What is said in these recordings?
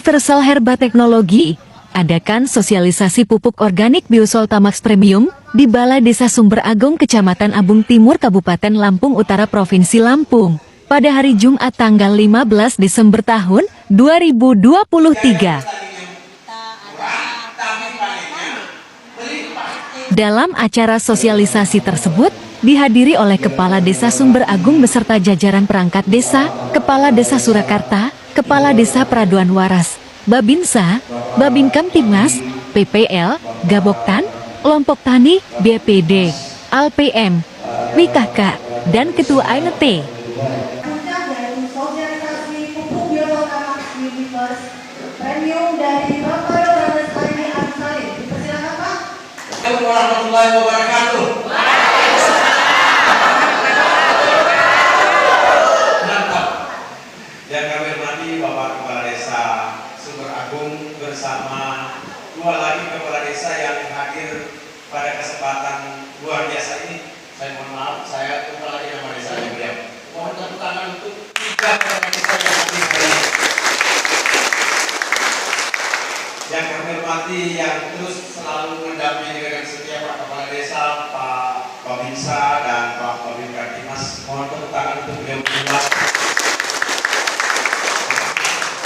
Universal Herba Teknologi adakan sosialisasi pupuk organik Biosoltamax Premium di Balai Desa Sumber Agung Kecamatan Abung Timur Kabupaten Lampung Utara Provinsi Lampung pada hari Jumat tanggal 15 Desember tahun 2023. Dalam acara sosialisasi tersebut dihadiri oleh Kepala Desa Sumber Agung beserta jajaran perangkat desa, Kepala Desa Surakarta, Kepala Desa Peraduan Waras, Babinsa, Babin Kamtibmas, PPL, Gaboktan, Kelompok Tani, BPD, ALPM, WKK, dan Ketua ANT. Premium dari Bapak Yohanes Aini Ansari. Dipersilakan Pak. Assalamualaikum warahmatullahi wabarakatuh. Mantap. Yang kami hormati Bapak Kepala Desa Sumber Agung bersama dua lagi Kepala Desa yang hadir pada kesempatan luar biasa ini. Saya mohon maaf, saya lupa lagi nama desanya beliau. Mohon tepuk tangan untuk tiga Kepala Desa yang hadir hari ini. Yang kami hormati, yang terus selalu mendampingi dengan setia Pak Kepala Desa, Pak Babinsa dan Pak Babin Kamtibmas. Mohon tepuk tangan untuk beliau berdua.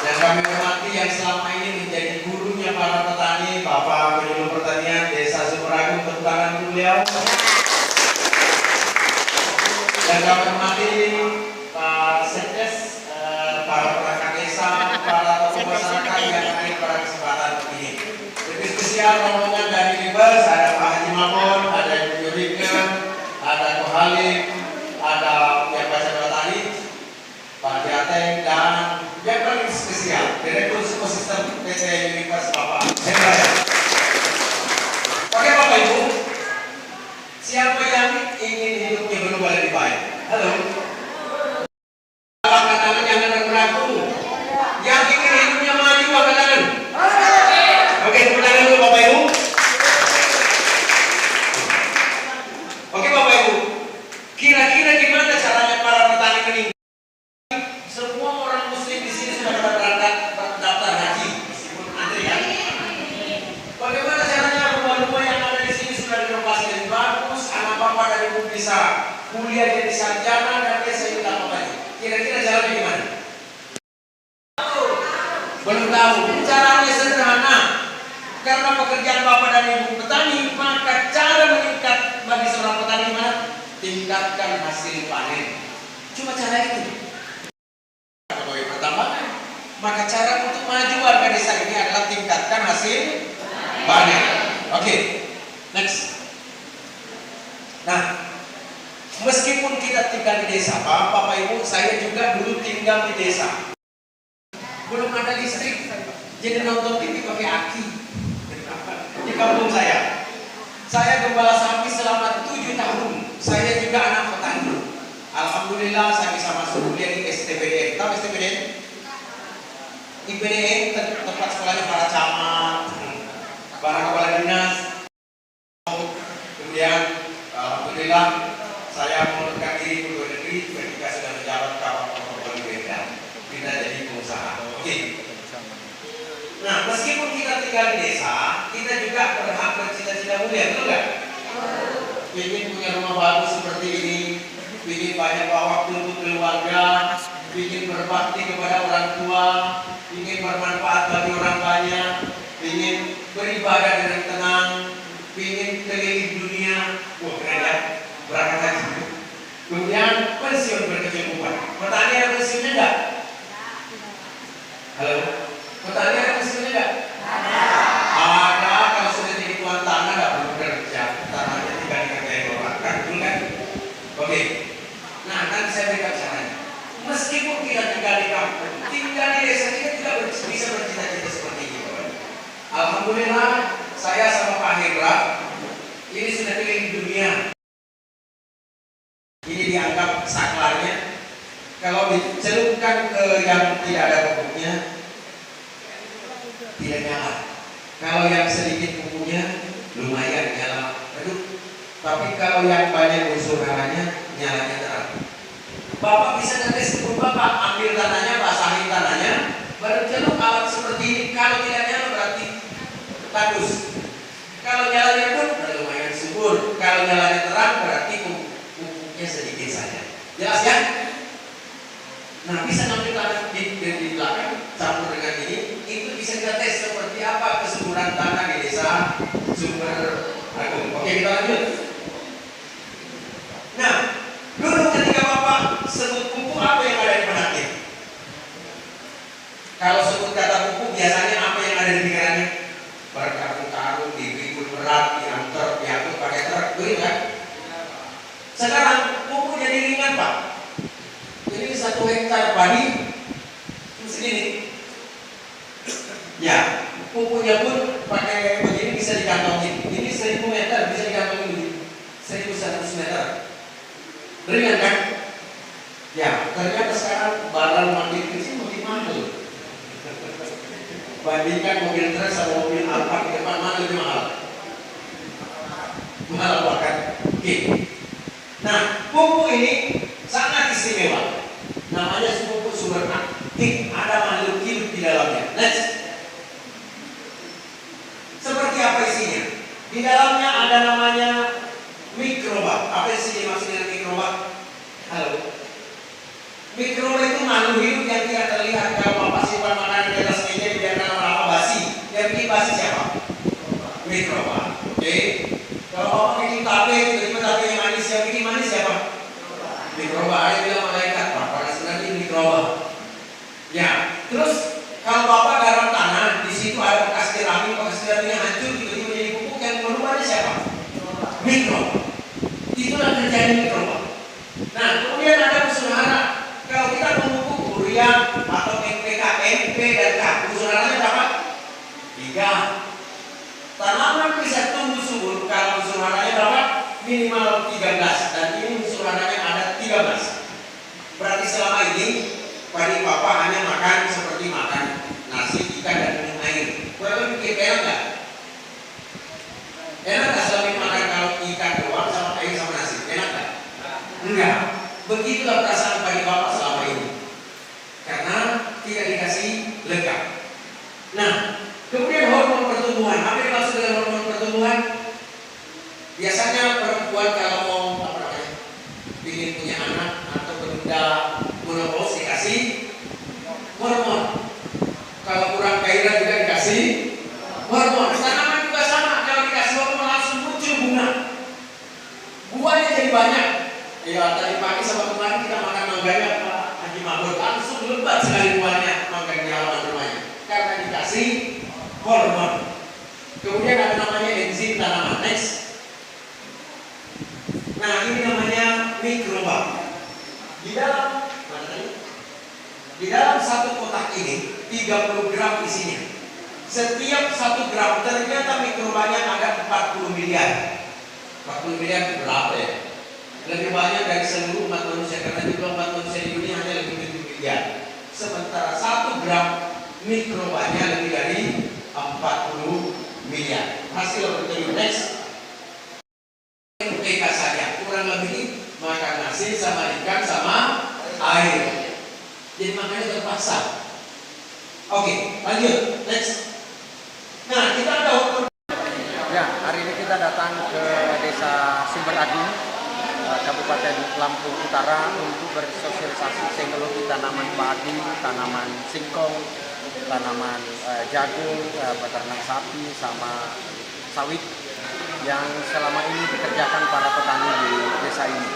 Yang kami hormati, yang selama ini menjadi gurunya para petani, Bapak Penyuluh Pertanian Desa Sumber Agung, tepuk tangan untuk beliau. Yang kami hormati Pak Sekdes, para perangkat desa, para tokoh masyarakat yang hadir pada kesempatan ini. Lebih spesial rombongan dari Libers, ada Pak Haji Mabon, ada Ibu Yurika, ada Ko Halim, ada yang baca tadi, Pak Jateng, dan yang paling spesial Direktur Ekosistem PT Libers Bapak Hendra. Oke Bapak Ibu, siapa yang ingin hidupnya berubah lebih baik? Halo. Angkat tangan, jangan ragu-ragu. Yang ingin hidupnya maju, angkat tangan. Oke, tepuk tangan dulu Bapak Ibu. Oke Bapak Ibu, kira-kira gimana caranya para petani ini? Semua orang muslim di sini sudah berangkat daftar haji, meskipun antrian. Bagaimana caranya rumah-rumah yang ada di sini sudah direnovasi dengan bagus, anak bapak dan ibu bisa kuliah jadi sarjana dan dia sehingga apa-apa. Kira-kira caranya gimana? Belum tahu. Caranya sederhana. Karena pekerjaan bapak dan ibu petani, maka cara meningkat bagi seorang petani mana? Tingkatkan hasil panen. Cuma cara itu. Sebagai pertambangan, maka cara untuk maju warga desa ini adalah tingkatkan hasil panen. Oke, next. Nah, meskipun kita tinggal di desa, Bapak Ibu, saya juga dulu tinggal di desa. Belum ada listrik, jadi nonton TV pakai aki. Di kampung saya. Saya gembala sapi selama 7 tahun. Saya juga anak petani. Alhamdulillah saya bisa masuk kuliah di STPDN. Tahu STPDN? IPDN, tempat sekolahnya para camat, para kepala dinas. Kemudian alhamdulillah saya mengundurkan diri pegawai negeri ketika sudah menjabat Kabak Protokol Benda. Kita jadi pengusaha. Oke. Nah, meskipun kita tinggal di desa, kita juga berhak bercita-cita mulia, betul nggak? Ingin punya rumah bagus seperti ini, ingin banyak waktu untuk keluarga, ingin berbakti kepada orang tua, ingin bermanfaat bagi orang banyak, ingin beribadah dengan tenang, ingin keliling dunia. Wah, keren ya, berangkat haji. Kemudian pensiun berkecukupan. Petani ada pensiunnya enggak? Halo? Petani ada pensiunnya enggak? Ada, kalau sudah jadi tuan tanah enggak perlu kerja. Tanahnya tinggal dikerjain orang, kan? Betul kan? Oke. Nah, nanti saya berikan caranya. Meskipun kita tinggal di kampung, tinggal di desa, kita juga bisa bercita-cita seperti ini. Alhamdulillah, saya sama Pak Hendra ini sudah keliling dunia. Ini dianggap saklarnya. Kalau dicelupkan ke yang tidak ada pupuknya, tidak nyala. Kalau yang sedikit pupuknya, lumayan nyala redup. Tapi kalau yang banyak unsur haranya, nyalanya terang. Bapak bisa ngetes ke Bapak, ambil tanahnya, basahin tanahnya, berceluk alat seperti ini. Kalau tidak nyala berarti bagus. Kalau nyalanya redup berarti lumayan subur. Kalau nyalanya terang berarti pupuknya sedikit saja. Jelas ya? Nah, bisa nampilkan di belakang campur dengan ini, itu bisa kita tes seperti apa kesuburan tanah di desa Sumber Agung. Oke, kita lanjut. Nah, dulu ketika Bapak sebut pupuk, apa yang ada di benaknya? Kalau sebut kata pupuk, biasanya apa yang ada di pikirannya? Berkarung-karung, dipikul berat, diantar, diangkut pakai truk, begitu kan? Sekarang pupuk jadi ringan, Pak. Jadi 1 hektar padi segini. Ya, pupuknya pun pakai begini bisa dikantongin. Ini 1000 meter bisa dikantongin begini. 1100 meter. Ringan kan? Ya, ternyata sekarang barang makin kecil makin mahal. Bandingkan mobil truk sama mobil Alphard di depan, mana lebih mahal? Mahal apa kan? Oke. Nah, pupuk ini sangat istimewa. Namanya pupuk sumber aktif, ada makhluk hidup di dalamnya. Next. Seperti apa isinya? Di dalamnya ada namanya mikroba. Apa isinya maksudnya mikroba? Halo. Mikroba itu makhluk hidup yang tidak terlihat. Kalau Bapak simpan makanan di atas meja dibiarkan lama-lama basi. Yang bikin basi siapa? Mikroba. Oke. Kalau Bapak bikin tape, tiba-tiba tape yang manis, yang bikin manis siapa? Mikroba. Ada bilang malaikat, Pak. Pada sebenarnya ini mikroba. Ya. Terus kalau Bapak garap tanah, di situ ada bekas jerami hancur, tiba-tiba jadi pupuk, yang merubahnya siapa? Mikroba. Itulah terjadi mikroba. Nah, kemudian ada unsur hara. Kalau kita memupuk urea atau NPK, NP dan K, unsur haranya berapa? 3. Tanaman bisa tumbuh subur kalau unsur haranya berapa? Minimal 13. Dan ini unsur haranya ada 13. Berarti selama ini padi Papa hanya makan seperti makan nasi, ikan dan minum air. Kurang lebih enak nggak? Enak nggak selama ini makan kalau ikan doang sama air sama nasi? Enak nggak? Enggak. Begitulah perasaan padi Bapak selama ini. Karena tidak dikasih lengkap. Nah, kemudian hormon pertumbuhan. Apa yang dimaksud dengan hormon pertumbuhan? Biasanya perempuan kalau mau ingin punya anak atau menunda menopause dikasih hormon. Kalau kurang gairah juga dikasih hormon. Tanaman juga sama. Kalau dikasih hormon langsung muncul bunga. Buahnya jadi banyak. Ya, tadi pagi sama kemarin kita makan mangganya Pak Haji Mabur, langsung lebat sekali buahnya mangga di halaman rumahnya karena dikasih hormon. Kemudian ada namanya enzim tanaman. Next. Nah, ini namanya mikroba. Di dalam satu kotak ini 30 gram isinya. Setiap 1 gram ternyata mikrobanya ada 40 miliar. 40 miliar itu berapa ya? Lebih banyak dari seluruh umat manusia, karena jumlah umat manusia di dunia hanya lebih dari 7 miliar. Sementara 1 gram mikrobanya lebih dari 40 miliar. Hasil laboratorium. Next. NPK saja kurang lebih makan nasi sama ikan sama air. Jadi makanya terpaksa. Oke, lanjut. Next. Nah, kita ada hormon. Ya, hari ini kita datang ke Desa Sumber Agung, Kabupaten Lampung Utara untuk bersosialisasi teknologi tanaman padi, tanaman singkong, tanaman jagung, peternak sapi, sama sawit yang selama ini dikerjakan para petani di desa ini.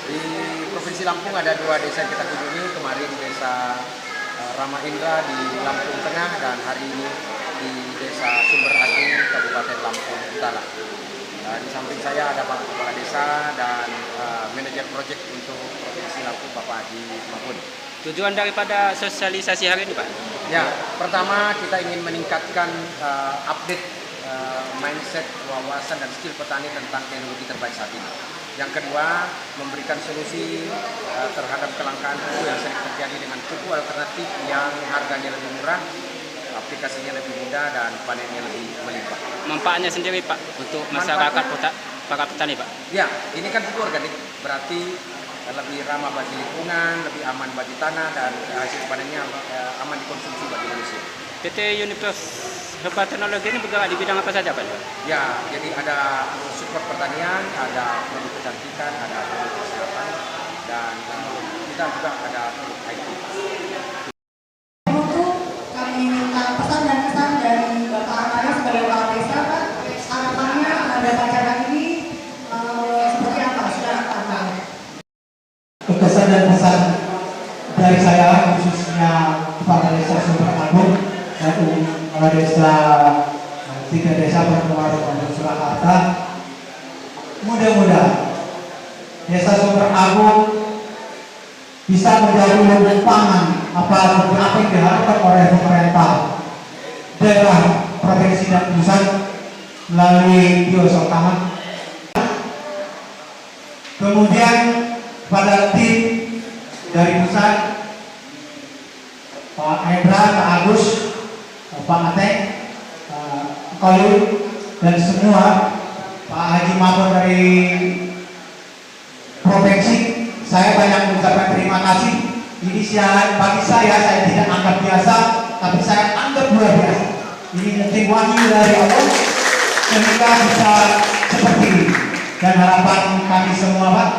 Di Provinsi Lampung ada 2 desa yang kita kunjungi, kemarin Desa Rama Indra di Lampung Tengah dan hari ini di Desa Sumber Agung, Kabupaten Lampung Utara. Di samping saya ada Pak Kepala Desa dan manajer proyek untuk Provinsi Lampung, Bapak Haji Mahmud. Tujuan daripada sosialisasi hari ini, Pak? Ya, pertama kita ingin meningkatkan update mindset, wawasan dan skill petani tentang teknologi terbaik saat ini. Yang kedua, memberikan solusi terhadap kelangkaan pupuk yang sering terjadi dengan pupuk alternatif yang harganya lebih murah, aplikasinya lebih mudah dan panennya lebih melimpah. Manfaatnya sendiri, Pak, untuk masyarakat para petani, Pak? Ya, ini kan pupuk organik, berarti lebih ramah bagi lingkungan, lebih aman bagi tanah, dan hasil panennya aman dikonsumsi bagi manusia. PT Univers Herbal Teknologi ini bergerak di bidang apa saja Pak? Ya, jadi ada support pertanian, ada produk kecantikan, ada produk kesehatan, dan kita juga ada produk IT. Untuk kami minta pesan dan kesan dari Bapak Armada sebagai kepala desa, Pak. Harapannya pada acara ini seperti apa? Silakan Pak Armada. Kesan dan pesan dari saya khususnya Kepala Desa Sumber Agung dan Kepala Desa 3 Desa Pertemuan Surakarta, mudah-mudahan Desa Sumber Agung bisa menjadi lumbung pangan apa yang diharapkan oleh pemerintah daerah, provinsi dan pusat melalui biosotaman. Kemudian pada tim dari pusat, Pak Hendra, Pak Agus, Pak Ateng, Kolu, dan semua, Pak Haji Mabur dari provinsi, saya banyak mengucapkan terima kasih. Ini bagi saya tidak anggap biasa, tapi saya anggap luar biasa. Ini mungkin wahyu dari Allah sehingga bisa seperti ini. Dan harapan kami semua, Pak,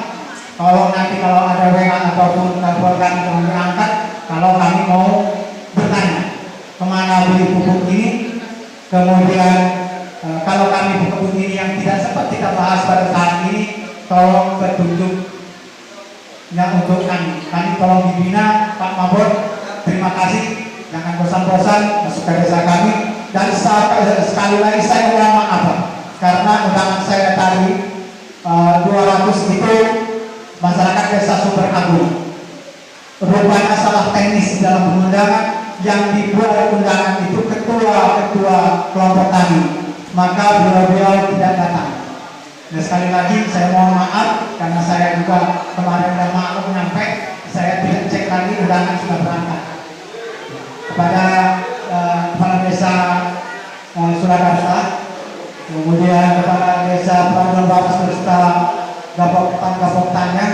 kalau ada WA ataupun telepon kami kami angkat, kalau kami mau bertanya kemana beli pupuk ini, kemudian kalau kami pupuk ini yang tidak sempat kita bahas pada saat ini, tolong petunjuknya untuk kami tolong dibina. Pak Mabur, terima kasih, jangan bosan-bosan masuk ke desa kami. Dan sekali lagi saya mohon maaf karena undangan saya tadi 200 itu masyarakat Desa Sumber Agung. Rupanya salah teknis dalam undangan, yang dibuat undangan itu ketua kelompok tani, maka beliau tidak datang. Dan sekali lagi saya mohon maaf karena saya juga kemarin sudah maklum nyampe, saya tidak cek lagi undangan sudah berangkat. Kepada Kepala Desa Surakarta, kemudian Kepala Desa Peraduan Waras beserta gapoktannya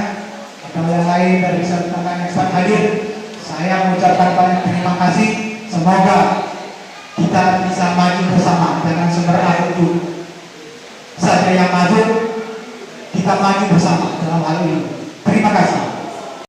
atau yang lain dari serta ekspat hadir, saya mengucapkan banyak terima kasih. Semoga kita bisa maju bersama dengan Sumber Agung itu saja yang maju, kita maju bersama dalam hal ini. Terima kasih.